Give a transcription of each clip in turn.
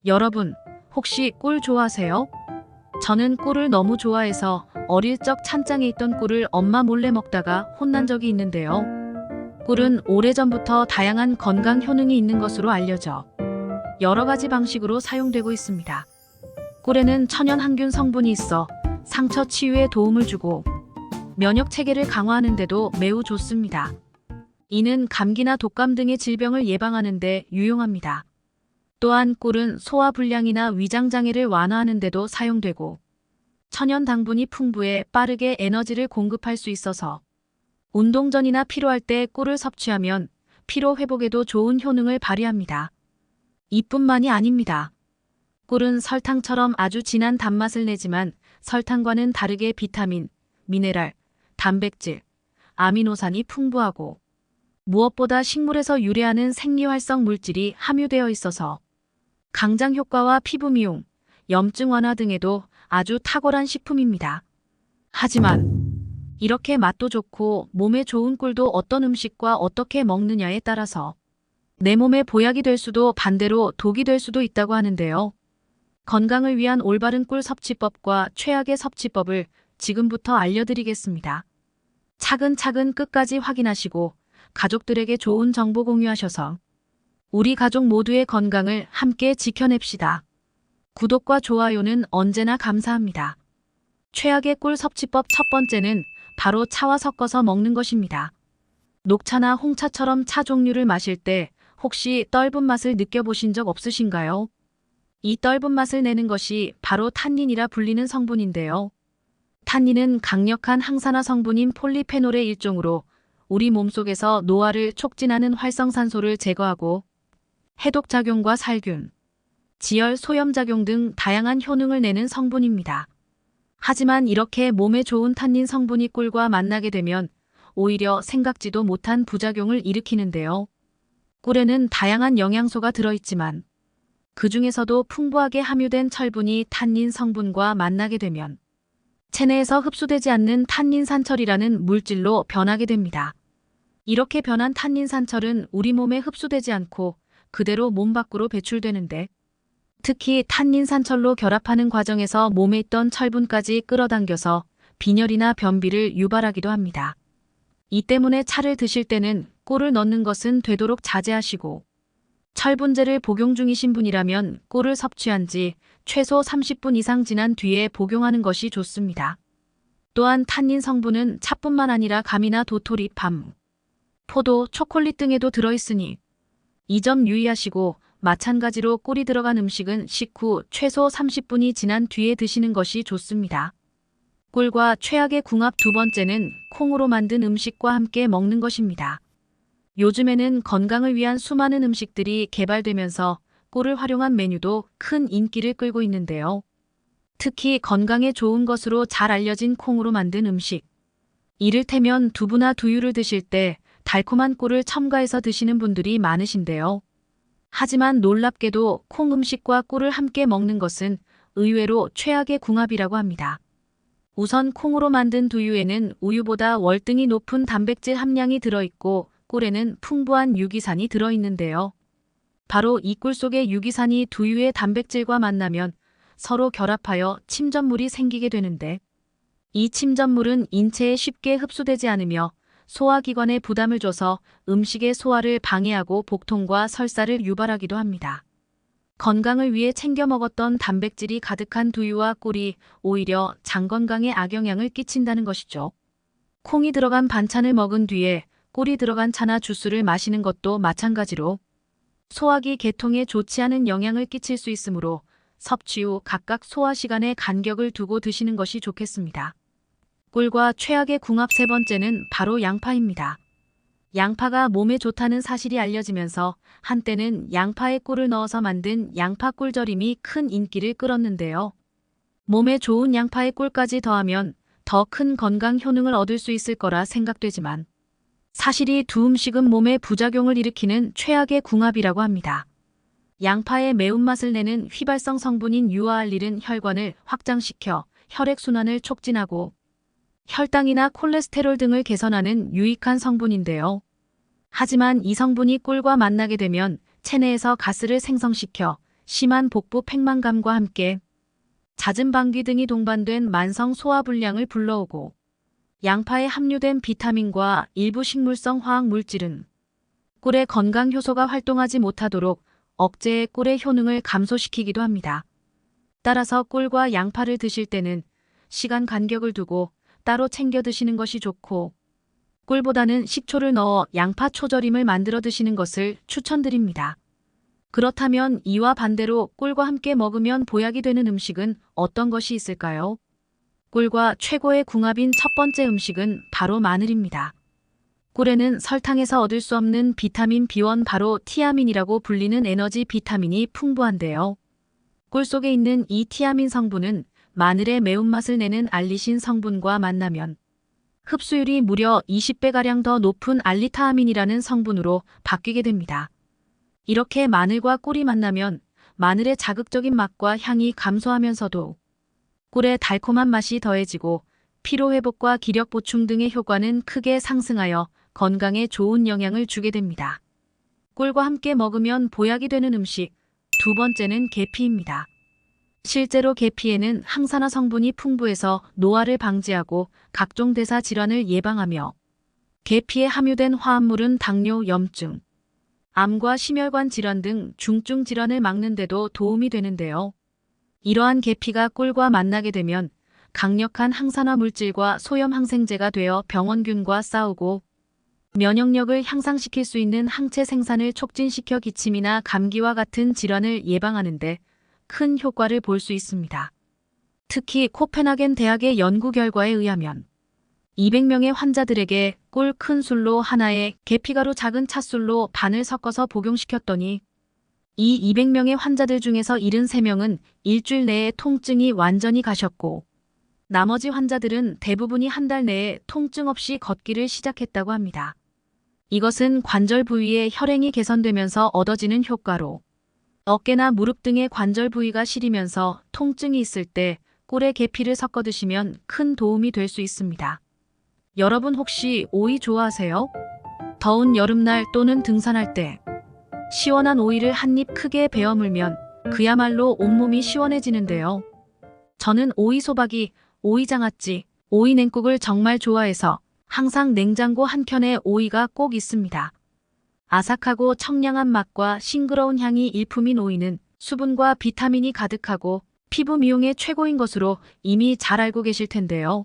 여러분, 혹시 꿀 좋아하세요? 저는 꿀을 너무 좋아해서 어릴 적 찬장에 있던 꿀을 엄마 몰래 먹다가 혼난 적이 있는데요. 꿀은 오래전부터 다양한 건강 효능이 있는 것으로 알려져 여러 가지 방식으로 사용되고 있습니다. 꿀에는 천연 항균 성분이 있어 상처 치유에 도움을 주고 면역 체계를 강화하는 데도 매우 좋습니다. 이는 감기나 독감 등의 질병을 예방하는 데 유용합니다. 또한 꿀은 소화불량이나 위장장애를 완화하는 데도 사용되고 천연 당분이 풍부해 빠르게 에너지를 공급할 수 있어서 운동 전이나 피로할 때 꿀을 섭취하면 피로 회복에도 좋은 효능을 발휘합니다. 이뿐만이 아닙니다. 꿀은 설탕처럼 아주 진한 단맛을 내지만 설탕과는 다르게 비타민, 미네랄, 단백질, 아미노산이 풍부하고 무엇보다 식물에서 유래하는 생리활성 물질이 함유되어 있어서 강장 효과와 피부 미용, 염증 완화 등에도 아주 탁월한 식품입니다. 하지만 이렇게 맛도 좋고 몸에 좋은 꿀도 어떤 음식과 어떻게 먹느냐에 따라서 내 몸에 보약이 될 수도 반대로 독이 될 수도 있다고 하는데요. 건강을 위한 올바른 꿀 섭취법과 최악의 섭취법을 지금부터 알려드리겠습니다. 차근차근 끝까지 확인하시고 가족들에게 좋은 정보 공유하셔서 우리 가족 모두의 건강을 함께 지켜냅시다. 구독과 좋아요는 언제나 감사합니다. 최악의 꿀 섭취법 첫 번째는 바로 차와 섞어서 먹는 것입니다. 녹차나 홍차처럼 차 종류를 마실 때 혹시 떫은 맛을 느껴보신 적 없으신가요? 이 떫은 맛을 내는 것이 바로 탄닌이라 불리는 성분인데요. 탄닌은 강력한 항산화 성분인 폴리페놀의 일종으로 우리 몸속에서 노화를 촉진하는 활성산소를 제거하고 해독작용과 살균, 지혈 소염작용 등 다양한 효능을 내는 성분입니다. 하지만 이렇게 몸에 좋은 탄닌 성분이 꿀과 만나게 되면 오히려 생각지도 못한 부작용을 일으키는데요. 꿀에는 다양한 영양소가 들어있지만 그 중에서도 풍부하게 함유된 철분이 탄닌 성분과 만나게 되면 체내에서 흡수되지 않는 탄닌산철이라는 물질로 변하게 됩니다. 이렇게 변한 탄닌산철은 우리 몸에 흡수되지 않고 그대로 몸 밖으로 배출되는데 특히 탄닌산철로 결합하는 과정에서 몸에 있던 철분까지 끌어당겨서 빈혈이나 변비를 유발하기도 합니다. 이 때문에 차를 드실 때는 꿀을 넣는 것은 되도록 자제하시고 철분제를 복용 중이신 분이라면 꿀을 섭취한 지 최소 30분 이상 지난 뒤에 복용하는 것이 좋습니다. 또한 탄닌 성분은 차뿐만 아니라 감이나 도토리, 밤, 포도, 초콜릿 등에도 들어있으니 이 점 유의하시고 마찬가지로 꿀이 들어간 음식은 식후 최소 30분이 지난 뒤에 드시는 것이 좋습니다. 꿀과 최악의 궁합 두 번째는 콩으로 만든 음식과 함께 먹는 것입니다. 요즘에는 건강을 위한 수많은 음식들이 개발되면서 꿀을 활용한 메뉴도 큰 인기를 끌고 있는데요. 특히 건강에 좋은 것으로 잘 알려진 콩으로 만든 음식. 이를테면 두부나 두유를 드실 때 달콤한 꿀을 첨가해서 드시는 분들이 많으신데요. 하지만 놀랍게도 콩 음식과 꿀을 함께 먹는 것은 의외로 최악의 궁합이라고 합니다. 우선 콩으로 만든 두유에는 우유보다 월등히 높은 단백질 함량이 들어있고 꿀에는 풍부한 유기산이 들어있는데요. 바로 이 꿀 속의 유기산이 두유의 단백질과 만나면 서로 결합하여 침전물이 생기게 되는데 이 침전물은 인체에 쉽게 흡수되지 않으며 소화기관에 부담을 줘서 음식의 소화를 방해하고 복통과 설사를 유발하기도 합니다. 건강을 위해 챙겨 먹었던 단백질이 가득한 두유와 꿀이 오히려 장 건강에 악영향을 끼친다는 것이죠. 콩이 들어간 반찬을 먹은 뒤에 꿀이 들어간 차나 주스를 마시는 것도 마찬가지로 소화기 계통에 좋지 않은 영향을 끼칠 수 있으므로 섭취 후 각각 소화 시간에 간격을 두고 드시는 것이 좋겠습니다. 꿀과 최악의 궁합 세 번째는 바로 양파입니다. 양파가 몸에 좋다는 사실이 알려지면서 한때는 양파에 꿀을 넣어서 만든 양파 꿀절임이 큰 인기를 끌었는데요. 몸에 좋은 양파에 꿀까지 더하면 더 큰 건강 효능을 얻을 수 있을 거라 생각되지만 사실 이 두 음식은 몸에 부작용을 일으키는 최악의 궁합이라고 합니다. 양파의 매운맛을 내는 휘발성 성분인 유아알릴은 혈관을 확장시켜 혈액순환을 촉진하고 혈당이나 콜레스테롤 등을 개선하는 유익한 성분인데요. 하지만 이 성분이 꿀과 만나게 되면 체내에서 가스를 생성시켜 심한 복부 팽만감과 함께 잦은 방귀 등이 동반된 만성 소화불량을 불러오고, 양파에 함유된 비타민과 일부 식물성 화학 물질은 꿀의 건강 효소가 활동하지 못하도록 억제해 꿀의 효능을 감소시키기도 합니다. 따라서 꿀과 양파를 드실 때는 시간 간격을 두고 따로 챙겨 드시는 것이 좋고, 꿀보다는 식초를 넣어 양파 초절임을 만들어 드시는 것을 추천드립니다. 그렇다면 이와 반대로 꿀과 함께 먹으면 보약이 되는 음식은 어떤 것이 있을까요? 꿀과 최고의 궁합인 첫 번째 음식은 바로 마늘입니다. 꿀에는 설탕에서 얻을 수 없는 비타민 B1, 바로 티아민이라고 불리는 에너지 비타민이 풍부한데요. 꿀 속에 있는 이 티아민 성분은 마늘의 매운맛을 내는 알리신 성분과 만나면 흡수율이 무려 20배가량 더 높은 알리타아민이라는 성분으로 바뀌게 됩니다. 이렇게 마늘과 꿀이 만나면 마늘의 자극적인 맛과 향이 감소하면서도 꿀의 달콤한 맛이 더해지고 피로회복과 기력 보충 등의 효과는 크게 상승하여 건강에 좋은 영향을 주게 됩니다. 꿀과 함께 먹으면 보약이 되는 음식, 두 번째는 계피입니다. 실제로 계피에는 항산화 성분이 풍부해서 노화를 방지하고 각종 대사 질환을 예방하며, 계피에 함유된 화합물은 당뇨, 염증, 암과 심혈관 질환 등 중증 질환을 막는 데도 도움이 되는데요. 이러한 계피가 꿀과 만나게 되면 강력한 항산화 물질과 소염 항생제가 되어 병원균과 싸우고 면역력을 향상시킬 수 있는 항체 생산을 촉진시켜 기침이나 감기와 같은 질환을 예방하는 데 큰 효과를 볼 수 있습니다. 특히 코펜하겐 대학의 연구 결과에 의하면 200명의 환자들에게 꿀 큰 술로 하나에 계피가루 작은 찻술로 반을 섞어서 복용시켰더니 이 200명의 환자들 중에서 73명은 일주일 내에 통증이 완전히 가셨고, 나머지 환자들은 대부분이 한 달 내에 통증 없이 걷기를 시작했다고 합니다. 이것은 관절 부위의 혈행이 개선되면서 얻어지는 효과로 어깨나 무릎 등의 관절 부위가 시리면서 통증이 있을 때 꿀에 계피를 섞어 드시면 큰 도움이 될 수 있습니다. 여러분 혹시 오이 좋아하세요? 더운 여름날 또는 등산할 때 시원한 오이를 한 입 크게 베어 물면 그야말로 온몸이 시원해지는데요. 저는 오이 소박이, 오이 장아찌, 오이 냉국을 정말 좋아해서 항상 냉장고 한켠에 오이가 꼭 있습니다. 아삭하고 청량한 맛과 싱그러운 향이 일품인 오이는 수분과 비타민이 가득하고 피부 미용에 최고인 것으로 이미 잘 알고 계실 텐데요.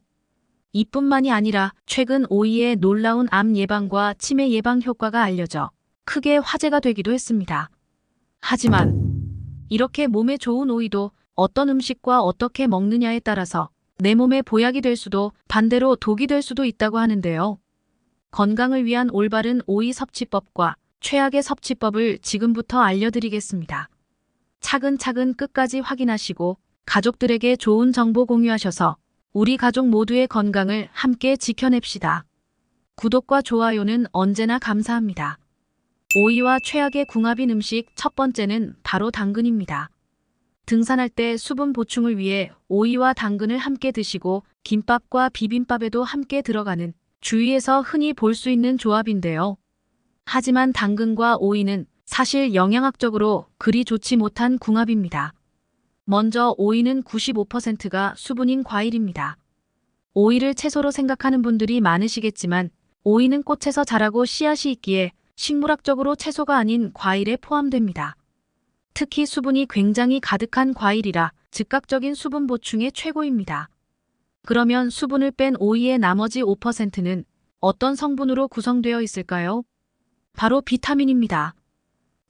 이뿐만이 아니라 최근 오이의 놀라운 암 예방과 치매 예방 효과가 알려져 크게 화제가 되기도 했습니다. 하지만 이렇게 몸에 좋은 오이도 어떤 음식과 어떻게 먹느냐에 따라서 내 몸에 보약이 될 수도 반대로 독이 될 수도 있다고 하는데요. 건강을 위한 올바른 오이 섭취법과 최악의 섭취법을 지금부터 알려드리겠습니다. 차근차근 끝까지 확인하시고 가족들에게 좋은 정보 공유하셔서 우리 가족 모두의 건강을 함께 지켜냅시다. 구독과 좋아요는 언제나 감사합니다. 오이와 최악의 궁합인 음식 첫 번째는 바로 당근입니다. 등산할 때 수분 보충을 위해 오이와 당근을 함께 드시고 김밥과 비빔밥에도 함께 들어가는 주위에서 흔히 볼 수 있는 조합인데요. 하지만 당근과 오이는 사실 영양학적으로 그리 좋지 못한 궁합입니다. 먼저 오이는 95%가 수분인 과일입니다. 오이를 채소로 생각하는 분들이 많으시겠지만 오이는 꽃에서 자라고 씨앗이 있기에 식물학적으로 채소가 아닌 과일에 포함됩니다. 특히 수분이 굉장히 가득한 과일이라 즉각적인 수분 보충에 최고입니다. 그러면 수분을 뺀 오이의 나머지 5%는 어떤 성분으로 구성되어 있을까요? 바로 비타민입니다.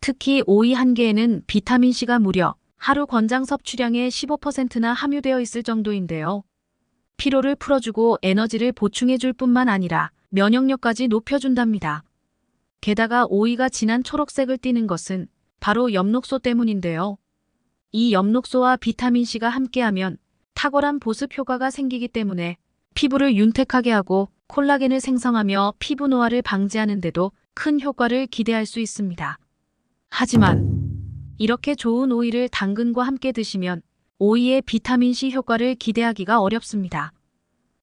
특히 오이 한 개에는 비타민C가 무려 하루 권장 섭취량의 15%나 함유되어 있을 정도인데요. 피로를 풀어주고 에너지를 보충해줄 뿐만 아니라 면역력까지 높여준답니다. 게다가 오이가 진한 초록색을 띠는 것은 바로 엽록소 때문인데요. 이 엽록소와 비타민C가 함께하면 탁월한 보습 효과가 생기기 때문에 피부를 윤택하게 하고 콜라겐을 생성하며 피부 노화를 방지하는 데도 큰 효과를 기대할 수 있습니다. 하지만 이렇게 좋은 오이를 당근과 함께 드시면 오이의 비타민C 효과를 기대하기가 어렵습니다.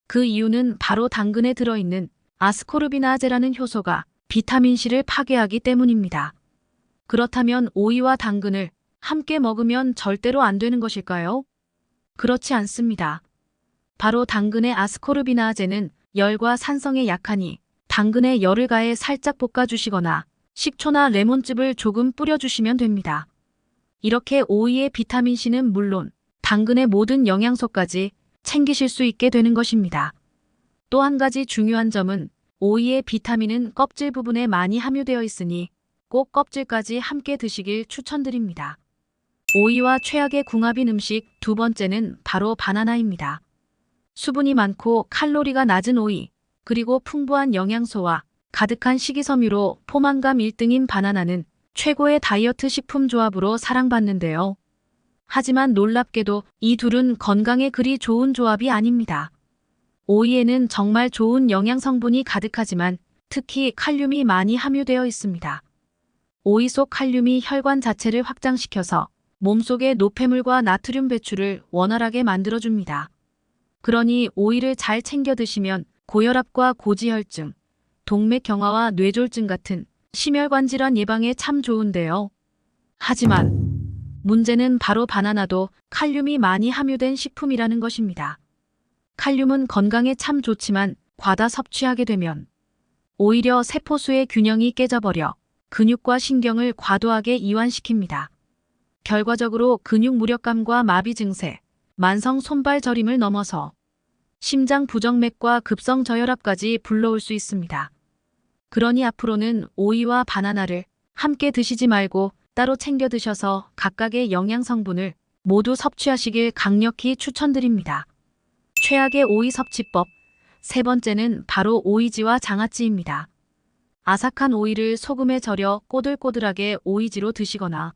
그 이유는 바로 당근에 들어있는 아스코르비나아제라는 효소가 비타민C를 파괴하기 때문입니다. 그렇다면 오이와 당근을 함께 먹으면 절대로 안 되는 것일까요? 그렇지 않습니다. 바로 당근의 아스코르비나아제는 열과 산성에 약하니 당근에 열을 가해 살짝 볶아주시거나 식초나 레몬즙을 조금 뿌려주시면 됩니다. 이렇게 오이의 비타민C는 물론 당근의 모든 영양소까지 챙기실 수 있게 되는 것입니다. 또 한 가지 중요한 점은 오이의 비타민은 껍질 부분에 많이 함유되어 있으니 꼭 껍질까지 함께 드시길 추천드립니다. 오이와 최악의 궁합인 음식 두 번째는 바로 바나나입니다. 수분이 많고 칼로리가 낮은 오이, 그리고 풍부한 영양소와 가득한 식이섬유로 포만감 1등인 바나나는 최고의 다이어트 식품 조합으로 사랑받는데요. 하지만 놀랍게도 이 둘은 건강에 그리 좋은 조합이 아닙니다. 오이에는 정말 좋은 영양 성분이 가득하지만 특히 칼륨이 많이 함유되어 있습니다. 오이 속 칼륨이 혈관 자체를 확장시켜서 몸속의 노폐물과 나트륨 배출을 원활하게 만들어줍니다. 그러니 오이를 잘 챙겨 드시면 고혈압과 고지혈증, 동맥경화와 뇌졸중 같은 심혈관 질환 예방에 참 좋은데요. 하지만 문제는 바로 바나나도 칼륨이 많이 함유된 식품이라는 것입니다. 칼륨은 건강에 참 좋지만 과다 섭취하게 되면 오히려 세포수의 균형이 깨져버려 근육과 신경을 과도하게 이완시킵니다. 결과적으로 근육 무력감과 마비 증세, 만성 손발 저림을 넘어서 심장 부정맥과 급성 저혈압까지 불러올 수 있습니다. 그러니 앞으로는 오이와 바나나를 함께 드시지 말고 따로 챙겨 드셔서 각각의 영양 성분을 모두 섭취하시길 강력히 추천드립니다. 최악의 오이 섭취법. 세 번째는 바로 오이지와 장아찌입니다. 아삭한 오이를 소금에 절여 꼬들꼬들하게 오이지로 드시거나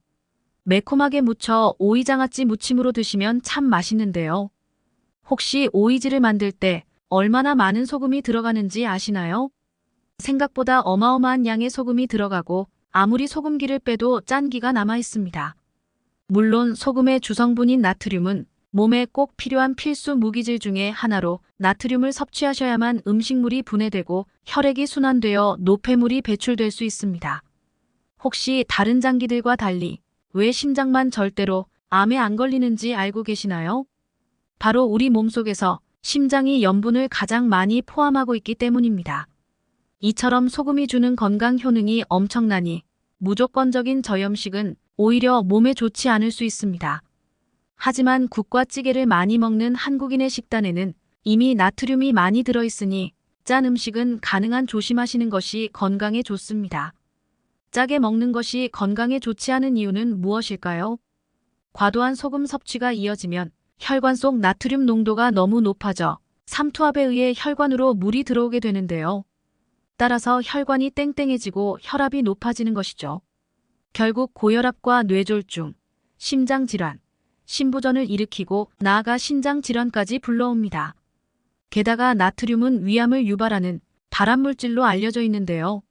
매콤하게 무쳐 오이장아찌 무침으로 드시면 참 맛있는데요. 혹시 오이지를 만들 때 얼마나 많은 소금이 들어가는지 아시나요? 생각보다 어마어마한 양의 소금이 들어가고 아무리 소금기를 빼도 짠기가 남아 있습니다. 물론 소금의 주성분인 나트륨은 몸에 꼭 필요한 필수 무기질 중에 하나로 나트륨을 섭취하셔야만 음식물이 분해되고 혈액이 순환되어 노폐물이 배출될 수 있습니다. 혹시 다른 장기들과 달리 왜 심장만 절대로 암에 안 걸리는지 알고 계시나요? 바로 우리 몸속에서 심장이 염분을 가장 많이 포함하고 있기 때문입니다. 이처럼 소금이 주는 건강 효능이 엄청나니 무조건적인 저염식은 오히려 몸에 좋지 않을 수 있습니다. 하지만 국과 찌개를 많이 먹는 한국인의 식단에는 이미 나트륨이 많이 들어있으니 짠 음식은 가능한 조심하시는 것이 건강에 좋습니다. 짜게 먹는 것이 건강에 좋지 않은 이유는 무엇일까요? 과도한 소금 섭취가 이어지면 혈관 속 나트륨 농도가 너무 높아져 삼투압에 의해 혈관으로 물이 들어오게 되는데요. 따라서 혈관이 땡땡해지고 혈압이 높아지는 것이죠. 결국 고혈압과 뇌졸중, 심장질환, 심부전을 일으키고 나아가 신장질환까지 불러옵니다. 게다가 나트륨은 위암을 유발하는 발암물질로 알려져 있는데요.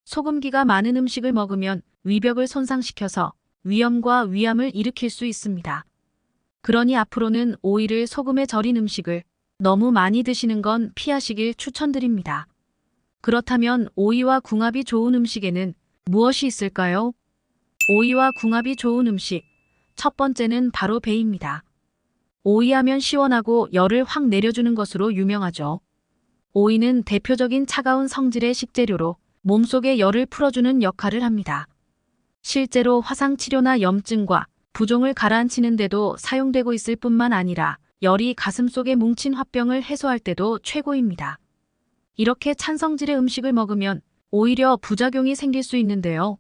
소금기가 많은 음식을 먹으면 위벽을 손상시켜서 위염과 위암을 일으킬 수 있습니다. 그러니 앞으로는 오이를 소금에 절인 음식을 너무 많이 드시는 건 피하시길 추천드립니다. 그렇다면 오이와 궁합이 좋은 음식에는 무엇이 있을까요? 오이와 궁합이 좋은 음식. 첫 번째는 바로 배입니다. 오이하면 시원하고 열을 확 내려주는 것으로 유명하죠. 오이는 대표적인 차가운 성질의 식재료로 몸속의 열을 풀어주는 역할을 합니다. 실제로 화상치료나 염증과 부종을 가라앉히는 데도 사용되고 있을 뿐만 아니라 열이 가슴속에 뭉친 화병을 해소할 때도 최고입니다. 이렇게 찬 성질의 음식을 먹으면 오히려 부작용이 생길 수 있는데요.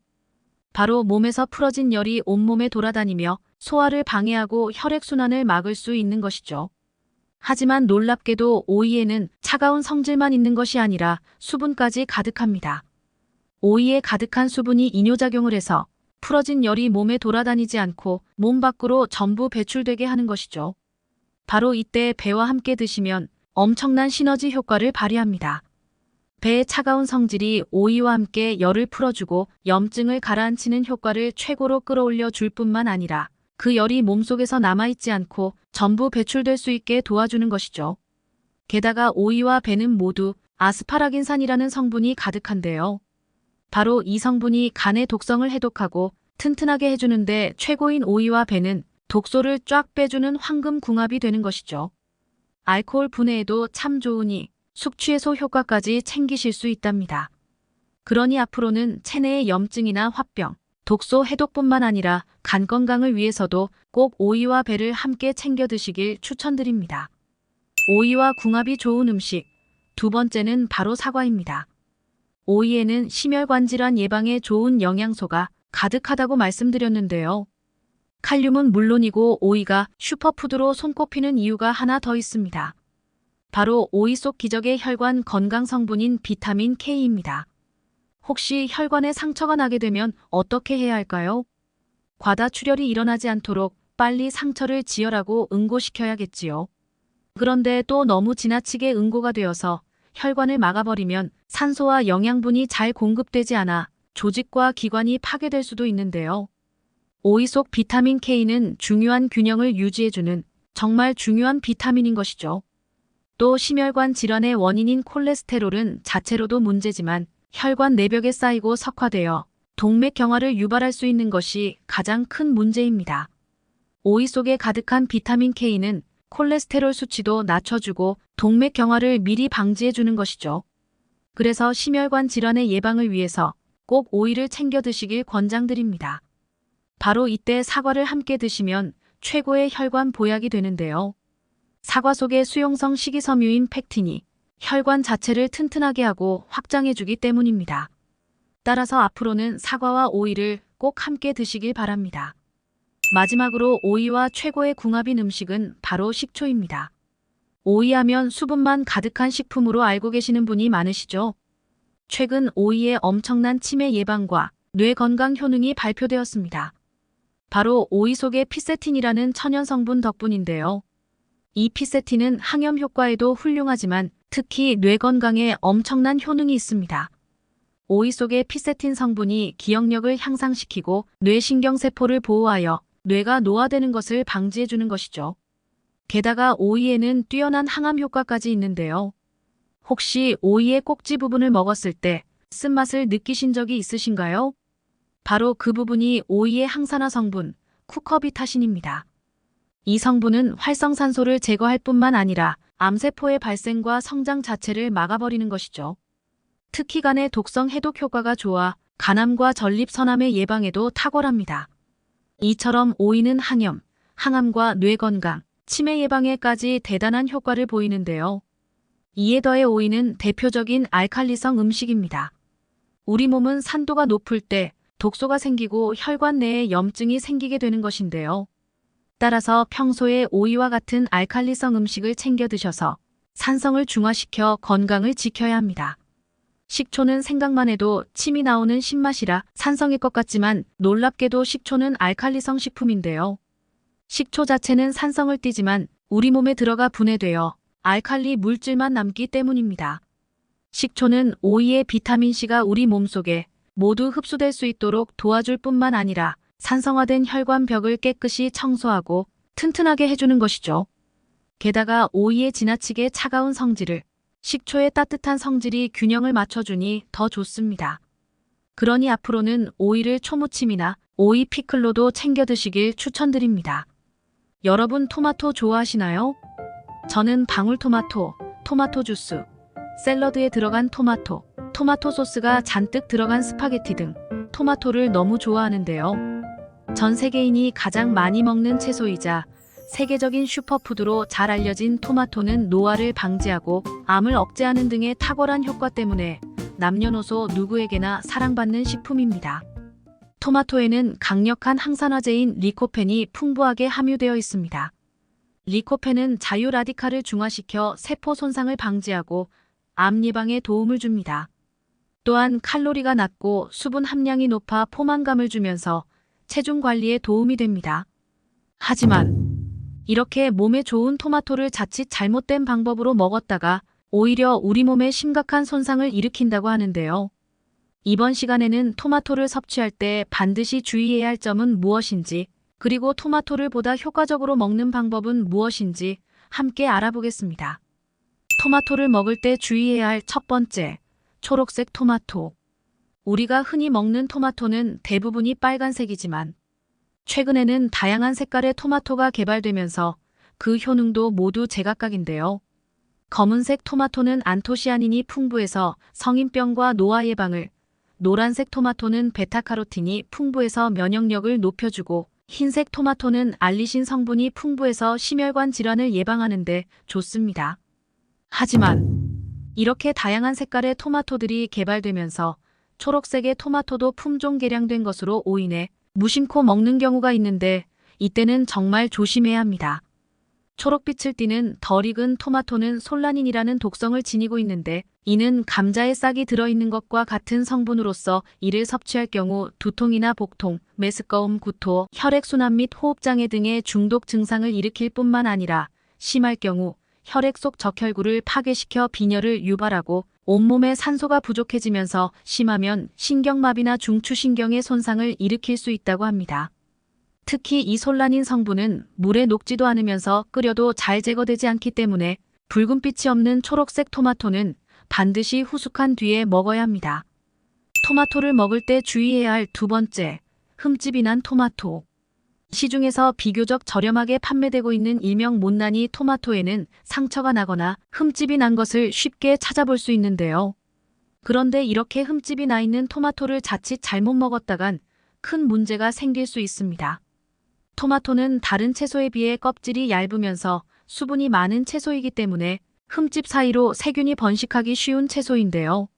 바로 몸에서 풀어진 열이 온몸에 돌아다니며 소화를 방해하고 혈액순환을 막을 수 있는 것이죠. 하지만 놀랍게도 오이에는 차가운 성질만 있는 것이 아니라 수분까지 가득합니다. 오이에 가득한 수분이 이뇨작용을 해서 풀어진 열이 몸에 돌아다니지 않고 몸 밖으로 전부 배출되게 하는 것이죠. 바로 이때 배와 함께 드시면 엄청난 시너지 효과를 발휘합니다. 배의 차가운 성질이 오이와 함께 열을 풀어주고 염증을 가라앉히는 효과를 최고로 끌어올려 줄 뿐만 아니라 그 열이 몸속에서 남아있지 않고 전부 배출될 수 있게 도와주는 것이죠. 게다가 오이와 배는 모두 아스파라긴산이라는 성분이 가득한데요. 바로 이 성분이 간의 독성을 해독하고 튼튼하게 해주는데 최고인 오이와 배는 독소를 쫙 빼주는 황금 궁합이 되는 것이죠. 알코올 분해에도 참 좋으니 숙취해소 효과까지 챙기실 수 있답니다. 그러니 앞으로는 체내의 염증이나 화병, 독소 해독뿐만 아니라 간 건강을 위해서도 꼭 오이와 배를 함께 챙겨 드시길 추천드립니다. 오이와 궁합이 좋은 음식. 두 번째는 바로 사과입니다. 오이에는 심혈관 질환 예방에 좋은 영양소가 가득하다고 말씀드렸는데요. 칼륨은 물론이고 오이가 슈퍼푸드로 손꼽히는 이유가 하나 더 있습니다. 바로 오이 속 기적의 혈관 건강 성분인 비타민 K입니다. 혹시 혈관에 상처가 나게 되면 어떻게 해야 할까요? 과다 출혈이 일어나지 않도록 빨리 상처를 지혈하고 응고시켜야겠지요. 그런데 또 너무 지나치게 응고가 되어서 혈관을 막아버리면 산소와 영양분이 잘 공급되지 않아 조직과 기관이 파괴될 수도 있는데요. 오이 속 비타민 K는 중요한 균형을 유지해주는 정말 중요한 비타민인 것이죠. 또 심혈관 질환의 원인인 콜레스테롤은 자체로도 문제지만 혈관 내벽에 쌓이고 석화되어 동맥경화를 유발할 수 있는 것이 가장 큰 문제입니다. 오이 속에 가득한 비타민 K는 콜레스테롤 수치도 낮춰주고 동맥경화를 미리 방지해주는 것이죠. 그래서 심혈관 질환의 예방을 위해서 꼭 오이를 챙겨 드시길 권장드립니다. 바로 이때 사과를 함께 드시면 최고의 혈관 보약이 되는데요. 사과 속의 수용성 식이섬유인 팩틴이 혈관 자체를 튼튼하게 하고 확장해주기 때문입니다. 따라서 앞으로는 사과와 오이를 꼭 함께 드시길 바랍니다. 마지막으로 오이와 최고의 궁합인 음식은 바로 식초입니다. 오이하면 수분만 가득한 식품으로 알고 계시는 분이 많으시죠? 최근 오이의 엄청난 치매 예방과 뇌 건강 효능이 발표되었습니다. 바로 오이 속의 피세틴이라는 천연 성분 덕분인데요. 이 피세틴은 항염 효과에도 훌륭하지만 특히 뇌 건강에 엄청난 효능이 있습니다. 오이 속의 피세틴 성분이 기억력을 향상시키고 뇌신경세포를 보호하여 뇌가 노화되는 것을 방지해주는 것이죠. 게다가 오이에는 뛰어난 항암 효과까지 있는데요. 혹시 오이의 꼭지 부분을 먹었을 때 쓴맛을 느끼신 적이 있으신가요? 바로 그 부분이 오이의 항산화 성분, 쿠커비타신입니다. 이 성분은 활성산소를 제거할 뿐만 아니라 암세포의 발생과 성장 자체를 막아버리는 것이죠. 특히 간의 독성 해독 효과가 좋아 간암과 전립선암의 예방에도 탁월합니다. 이처럼 오이는 항염, 항암과 뇌 건강, 치매 예방에까지 대단한 효과를 보이는데요. 이에 더해 오이는 대표적인 알칼리성 음식입니다. 우리 몸은 산도가 높을 때 독소가 생기고 혈관 내에 염증이 생기게 되는 것인데요. 따라서 평소에 오이와 같은 알칼리성 음식을 챙겨 드셔서 산성을 중화시켜 건강을 지켜야 합니다. 식초는 생각만 해도 침이 나오는 신맛이라 산성일 것 같지만 놀랍게도 식초는 알칼리성 식품인데요. 식초 자체는 산성을 띠지만 우리 몸에 들어가 분해되어 알칼리 물질만 남기 때문입니다. 식초는 오이의 비타민C가 우리 몸속에 모두 흡수될 수 있도록 도와줄 뿐만 아니라 산성화된 혈관벽을 깨끗이 청소하고 튼튼하게 해주는 것이죠. 게다가 오이의 지나치게 차가운 성질을 식초의 따뜻한 성질이 균형을 맞춰주니 더 좋습니다. 그러니 앞으로는 오이를 초무침이나 오이 피클로도 챙겨 드시길 추천드립니다. 여러분 토마토 좋아하시나요? 저는 방울토마토, 토마토 주스, 샐러드에 들어간 토마토, 토마토 소스가 잔뜩 들어간 스파게티 등 토마토를 너무 좋아하는데요. 전 세계인이 가장 많이 먹는 채소이자 세계적인 슈퍼푸드로 잘 알려진 토마토는 노화를 방지하고 암을 억제하는 등의 탁월한 효과 때문에 남녀노소 누구에게나 사랑받는 식품입니다. 토마토에는 강력한 항산화제인 리코펜이 풍부하게 함유되어 있습니다. 리코펜은 자유 라디칼을 중화시켜 세포 손상을 방지하고 암 예방에 도움을 줍니다. 또한 칼로리가 낮고 수분 함량이 높아 포만감을 주면서 체중 관리에 도움이 됩니다. 하지만 이렇게 몸에 좋은 토마토를 자칫 잘못된 방법으로 먹었다가 오히려 우리 몸에 심각한 손상을 일으킨다고 하는데요. 이번 시간에는 토마토를 섭취할 때 반드시 주의해야 할 점은 무엇인지, 그리고 토마토를 보다 효과적으로 먹는 방법은 무엇인지 함께 알아보겠습니다. 토마토를 먹을 때 주의해야 할 첫 번째, 초록색 토마토. 우리가 흔히 먹는 토마토는 대부분이 빨간색이지만 최근에는 다양한 색깔의 토마토가 개발되면서 그 효능도 모두 제각각인데요. 검은색 토마토는 안토시아닌이 풍부해서 성인병과 노화 예방을, 노란색 토마토는 베타카로틴이 풍부해서 면역력을 높여주고 흰색 토마토는 알리신 성분이 풍부해서 심혈관 질환을 예방하는 데 좋습니다. 하지만 이렇게 다양한 색깔의 토마토들이 개발되면서 초록색의 토마토도 품종 개량된 것으로 오인해 무심코 먹는 경우가 있는데 이때는 정말 조심해야 합니다. 초록빛을 띠는 덜 익은 토마토는 솔라닌이라는 독성을 지니고 있는데 이는 감자에 싹이 들어있는 것과 같은 성분으로서 이를 섭취할 경우 두통이나 복통, 메스꺼움, 구토, 혈액순환 및 호흡장애 등의 중독 증상을 일으킬 뿐만 아니라 심할 경우 혈액 속 적혈구를 파괴시켜 빈혈을 유발하고 온몸에 산소가 부족해지면서 심하면 신경마비나 중추신경의 손상을 일으킬 수 있다고 합니다. 특히 이 솔라닌 성분은 물에 녹지도 않으면서 끓여도 잘 제거되지 않기 때문에 붉은빛이 없는 초록색 토마토는 반드시 후숙한 뒤에 먹어야 합니다. 토마토를 먹을 때 주의해야 할 두 번째, 흠집이 난 토마토. 시중에서 비교적 저렴하게 판매되고 있는 일명 못난이 토마토에는 상처가 나거나 흠집이 난 것을 쉽게 찾아볼 수 있는데요. 그런데 이렇게 흠집이 나 있는 토마토를 자칫 잘못 먹었다간 큰 문제가 생길 수 있습니다. 토마토는 다른 채소에 비해 껍질이 얇으면서 수분이 많은 채소이기 때문에 흠집 사이로 세균이 번식하기 쉬운 채소인데요.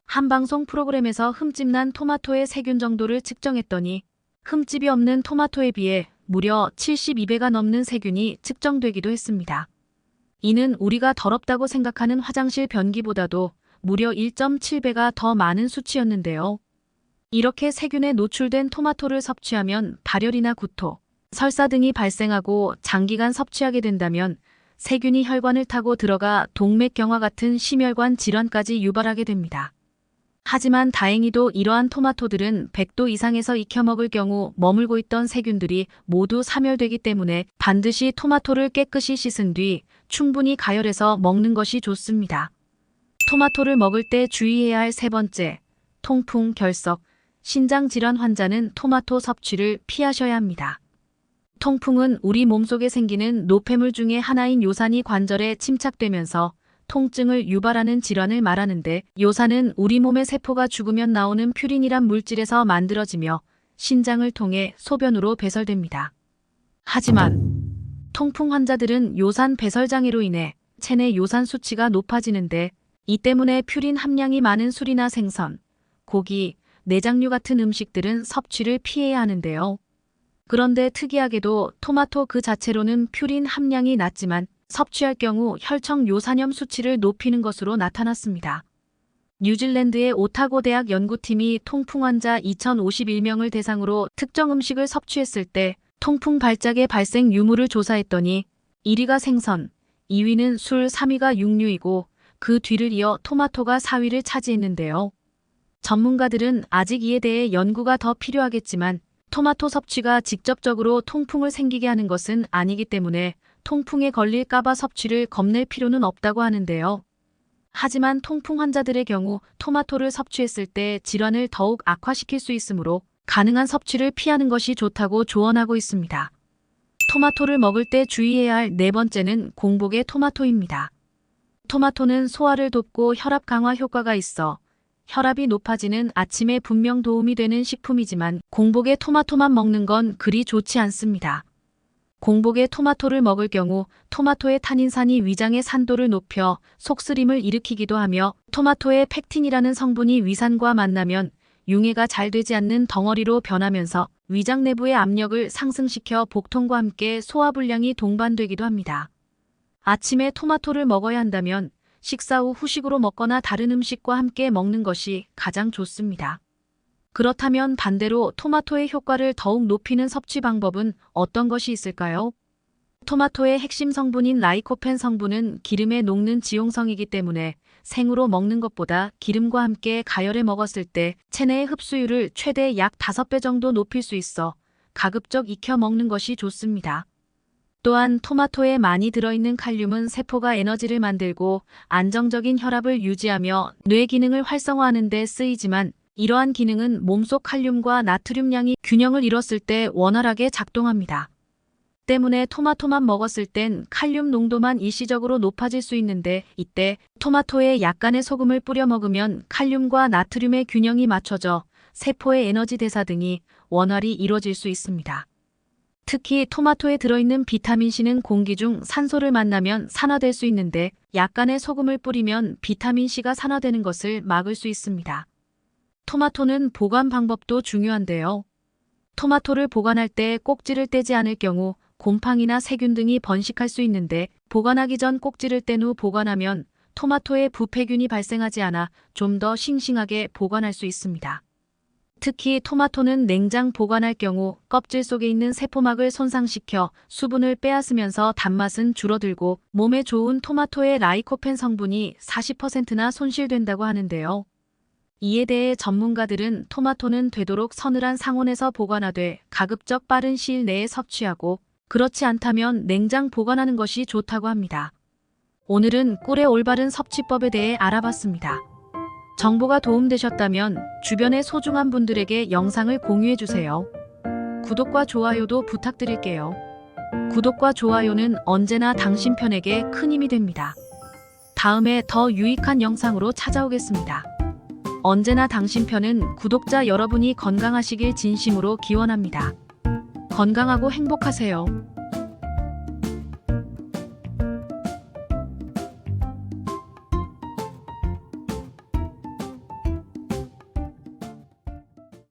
한 방송 프로그램에서 흠집 난 토마토의 세균 정도를 측정했더니 흠집이 없는 토마토에 비해 무려 72배가 넘는 세균이 측정되기도 했습니다. 이는 우리가 더럽다고 생각하는 화장실 변기보다도 무려 1.7배가 더 많은 수치였는데요. 이렇게 세균에 노출된 토마토를 섭취하면 발열이나 구토, 설사 등이 발생하고 장기간 섭취하게 된다면 세균이 혈관을 타고 들어가 동맥경화 같은 심혈관 질환까지 유발하게 됩니다. 하지만 다행히도 이러한 토마토들은 100도 이상에서 익혀 먹을 경우 머물고 있던 세균들이 모두 사멸되기 때문에 반드시 토마토를 깨끗이 씻은 뒤 충분히 가열해서 먹는 것이 좋습니다. 토마토를 먹을 때 주의해야 할 세 번째, 통풍, 결석, 신장질환 환자는 토마토 섭취를 피하셔야 합니다. 통풍은 우리 몸속에 생기는 노폐물 중의 하나인 요산이 관절에 침착되면서 통증을 유발하는 질환을 말하는데 요산은 우리 몸의 세포가 죽으면 나오는 퓨린이란 물질에서 만들어지며 신장을 통해 소변으로 배설됩니다. 하지만 통풍 환자들은 요산 배설 장애로 인해 체내 요산 수치가 높아지는데 이 때문에 퓨린 함량이 많은 술이나 생선, 고기, 내장류 같은 음식들은 섭취를 피해야 하는데요. 그런데 특이하게도 토마토 그 자체로는 퓨린 함량이 낮지만 섭취할 경우 혈청 요산염 수치를 높이는 것으로 나타났습니다. 뉴질랜드의 오타고 대학 연구팀이 통풍 환자 2051명을 대상으로 특정 음식을 섭취했을 때 통풍 발작의 발생 유무를 조사했더니 1위가 생선, 2위는 술, 3위가 육류이고 그 뒤를 이어 토마토가 4위를 차지했는데요. 전문가들은 아직 이에 대해 연구가 더 필요하겠지만 토마토 섭취가 직접적으로 통풍을 생기게 하는 것은 아니기 때문에 통풍에 걸릴까봐 섭취를 겁낼 필요는 없다고 하는데요. 하지만 통풍 환자들의 경우 토마토를 섭취했을 때 질환을 더욱 악화시킬 수 있으므로 가능한 섭취를 피하는 것이 좋다고 조언하고 있습니다. 토마토를 먹을 때 주의해야 할 네 번째는 공복의 토마토입니다. 토마토는 소화를 돕고 혈압 강화 효과가 있어 혈압이 높아지는 아침에 분명 도움이 되는 식품이지만 공복에 토마토만 먹는 건 그리 좋지 않습니다. 공복에 토마토를 먹을 경우 토마토의 탄닌산이 위장의 산도를 높여 속쓰림을 일으키기도 하며 토마토의 펙틴이라는 성분이 위산과 만나면 융해가 잘 되지 않는 덩어리로 변하면서 위장 내부의 압력을 상승시켜 복통과 함께 소화불량이 동반되기도 합니다. 아침에 토마토를 먹어야 한다면 식사 후 후식으로 먹거나 다른 음식과 함께 먹는 것이 가장 좋습니다. 그렇다면 반대로 토마토의 효과를 더욱 높이는 섭취 방법은 어떤 것이 있을까요? 토마토의 핵심 성분인 라이코펜 성분은 기름에 녹는 지용성이기 때문에 생으로 먹는 것보다 기름과 함께 가열해 먹었을 때 체내의 흡수율을 최대 약 5배 정도 높일 수 있어 가급적 익혀 먹는 것이 좋습니다. 또한 토마토에 많이 들어있는 칼륨은 세포가 에너지를 만들고 안정적인 혈압을 유지하며 뇌 기능을 활성화하는 데 쓰이지만 이러한 기능은 몸속 칼륨과 나트륨량이 균형을 잃었을 때 원활하게 작동합니다. 때문에 토마토만 먹었을 땐 칼륨 농도만 일시적으로 높아질 수 있는데, 이때 토마토에 약간의 소금을 뿌려 먹으면 칼륨과 나트륨의 균형이 맞춰져 세포의 에너지 대사 등이 원활히 이루어질 수 있습니다. 특히 토마토에 들어있는 비타민C는 공기 중 산소를 만나면 산화될 수 있는데, 약간의 소금을 뿌리면 비타민C가 산화되는 것을 막을 수 있습니다. 토마토는 보관 방법도 중요한데요. 토마토를 보관할 때 꼭지를 떼지 않을 경우 곰팡이나 세균 등이 번식할 수 있는데, 보관하기 전 꼭지를 뗀 후 보관하면 토마토에 부패균이 발생하지 않아 좀 더 싱싱하게 보관할 수 있습니다. 특히 토마토는 냉장 보관할 경우 껍질 속에 있는 세포막을 손상시켜 수분을 빼앗으면서 단맛은 줄어들고 몸에 좋은 토마토의 라이코펜 성분이 40%나 손실된다고 하는데요. 이에 대해 전문가들은 토마토는 되도록 서늘한 상온에서 보관하되 가급적 빠른 시일 내에 섭취하고, 그렇지 않다면 냉장 보관하는 것이 좋다고 합니다. 오늘은 꿀의 올바른 섭취법에 대해 알아봤습니다. 정보가 도움되셨다면 주변의 소중한 분들에게 영상을 공유해주세요. 구독과 좋아요도 부탁드릴게요. 구독과 좋아요는 언제나 당신 편에게 큰 힘이 됩니다. 다음에 더 유익한 영상으로 찾아오겠습니다. 언제나 당신 편은 구독자 여러분이 건강하시길 진심으로 기원합니다. 건강하고 행복하세요.